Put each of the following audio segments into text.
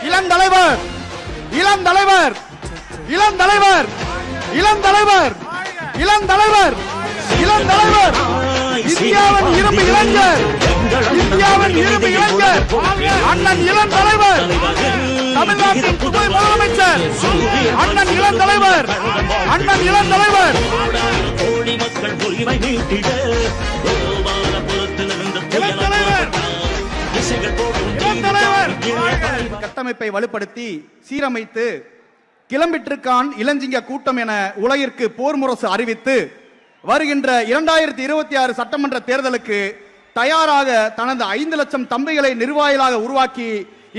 இளந்தலைவர் இளந்தலைவர் இளந்தலைவர் இளந்தலைவர் இளந்தலைவர் இளந்தலைவர் இந்தியாவின் இரும்பு இளைஞர் இந்தியாவின் இரும்பு இளைஞர் அண்ணன் இளந்தலைவர் தமிழ்நாட்டின் புதிய முதலமைச்சர் அண்ணன் இளந்தலைவர் அண்ணன் இளந்தலைவர் கட்டமைப்பை வலுப்படுத்தி சீரமைத்து கிளம்பிட்டிருக்கான் இளஞ்சிங்க கூட்டம் என உலகிற்கு போர் முரசு அறிவித்து வருகின்ற 2026 சட்டமன்ற தேர்தலுக்கு தயாராக தனது 5 லட்சம் தம்பிகளை நிர்வாகிகளாக உருவாக்கி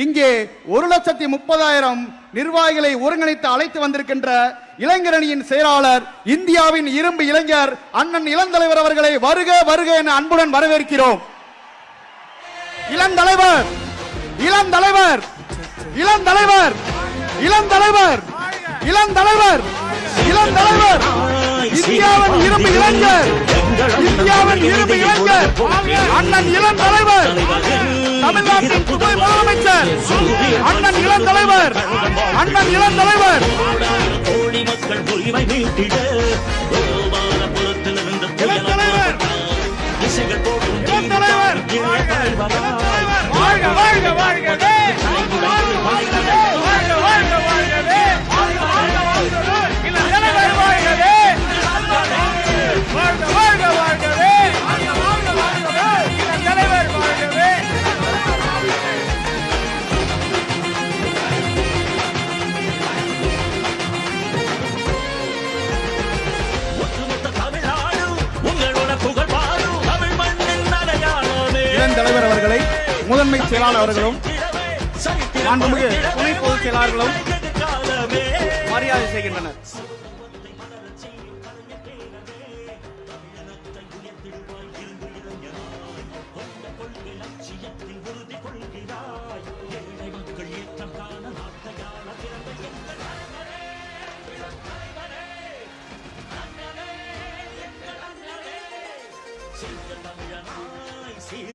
இங்கே 1,30,000 நிர்வாகிகளை ஒருங்கிணைத்து அழைத்து வந்திருக்கின்ற இளைஞரணியின் செயலாளர் இந்தியாவின் இரும்பு இளைஞர் அண்ணன் இளந்தலைவர் அவர்களை வருக வருக என அன்புடன் வரவேற்கிறோம். இளந்தலைவர் இளந்தலைவர் இளந்தலைவர் இளந்தலைவர் இளந்தலைவர் இளந்தலைவர் இந்தியாவின் இரும்பு இளைஞர் இந்தியாவின் இரும்பு இளைஞர் அண்ணன் இளந்தலைவர் தமிழ்நாட்டின் புதிய முதலமைச்சர் அண்ணன் இளந்தலைவர் அண்ணன் இளந்தலைவர் இளந்தலைவர் இளந்தலைவர் வாழ்க வாழ்க வாழ்கவே வாழ்க வாழ்கவே வாழ்க வாழ்கவே இளந்தலைவர் வாழ்கவே வாழ்க வாழ்க வாழ்கவே இளந்தலைவர் வாழ்கவே இளந்தலைவர் அவர்களை முதன்மை செயலாளர் அவர்களும் மாண்புமிகு துணை பொதுச் செயலாளர்களும் மரியாதை செய்கின்றனர்.